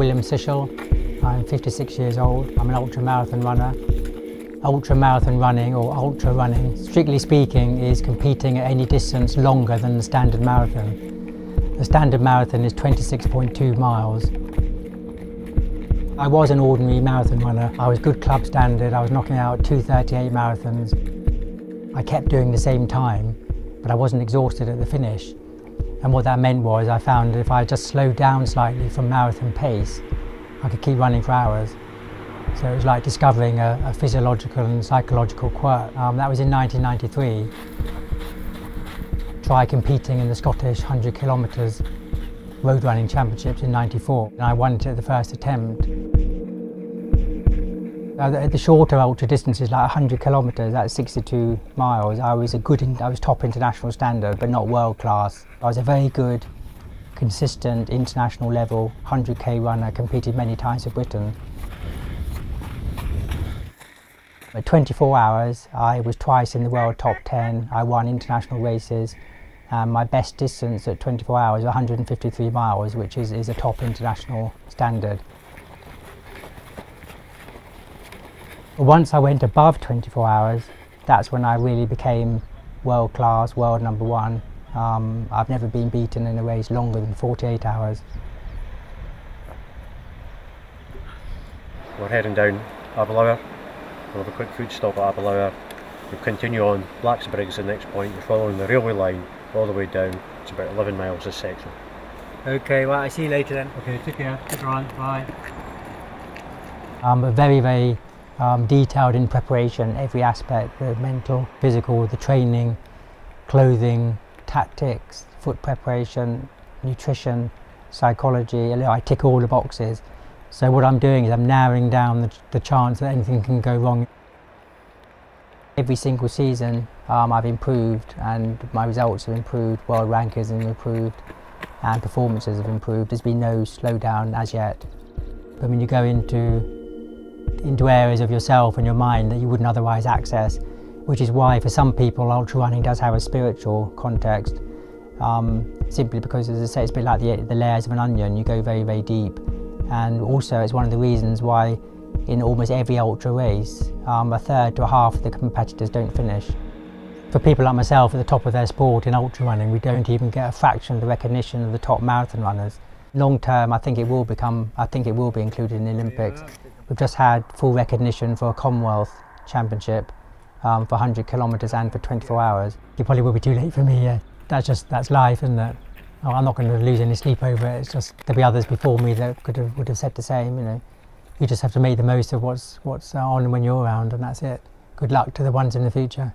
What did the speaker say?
William Sichel. I'm 56 years old. I'm an ultra-marathon runner. Ultra-marathon running, or ultra running, strictly speaking, is competing at any distance longer than the standard marathon. The standard marathon is 26.2 miles. I was an ordinary marathon runner. I was good club standard. I was knocking out 2:38 marathons. I kept doing the same time, but I wasn't exhausted at the finish. And what that meant was I found that if I just slowed down slightly from marathon pace, I could keep running for hours. So it was like discovering a physiological and psychological quirk. That was in 1993. Tried competing in the Scottish 100 kilometres road running championships in '94, and I won it at the first attempt. The shorter ultra distances, like 100 kilometres, that's 62 miles. I was top international standard, but not world class. I was a very good, consistent, international level 100k runner, competed many times for Britain. At 24 hours, I was twice in the world top 10. I won international races. My best distance at 24 hours was 153 miles, which is a top international standard. Once I went above 24 hours, that's when I really became world class, world number one. I've never been beaten in a race longer than 48 hours. We're heading down Aviemore. We'll have a quick food stop at Aviemore. We'll continue on. Blacksburg's the next point. We're following the railway line all the way down. It's about 11 miles this section. Okay, well, I'll see you later then. Okay, take care. Good run. Bye. Very detailed in preparation, every aspect, the mental, physical, the training, clothing, tactics, foot preparation, nutrition, psychology. I tick all the boxes. So what I'm doing is I'm narrowing down the chance that anything can go wrong. Every single season I've improved, and my results have improved, world rankings have improved, and performances have improved. There's been no slowdown as yet. But when you go into areas of yourself and your mind that you wouldn't otherwise access, which is why for some people ultra running does have a spiritual context, simply because, as I say, it's a bit like the layers of an onion. You go very, very deep, and also it's one of the reasons why in almost every ultra race a third to a half of the competitors don't finish. For people like myself at the top of their sport in ultra running, we don't even get a fraction of the recognition of the top marathon runners. Long term, I think it will be included in the Olympics. We've just had full recognition for a Commonwealth Championship for 100 kilometres and for 24 hours. It probably will be too late for me, yeah. That's life, isn't it? Oh, I'm not going to lose any sleep over it. It's just there'll be others before me that would have said the same, you know. You just have to make the most of what's on when you're around, and that's it. Good luck to the ones in the future.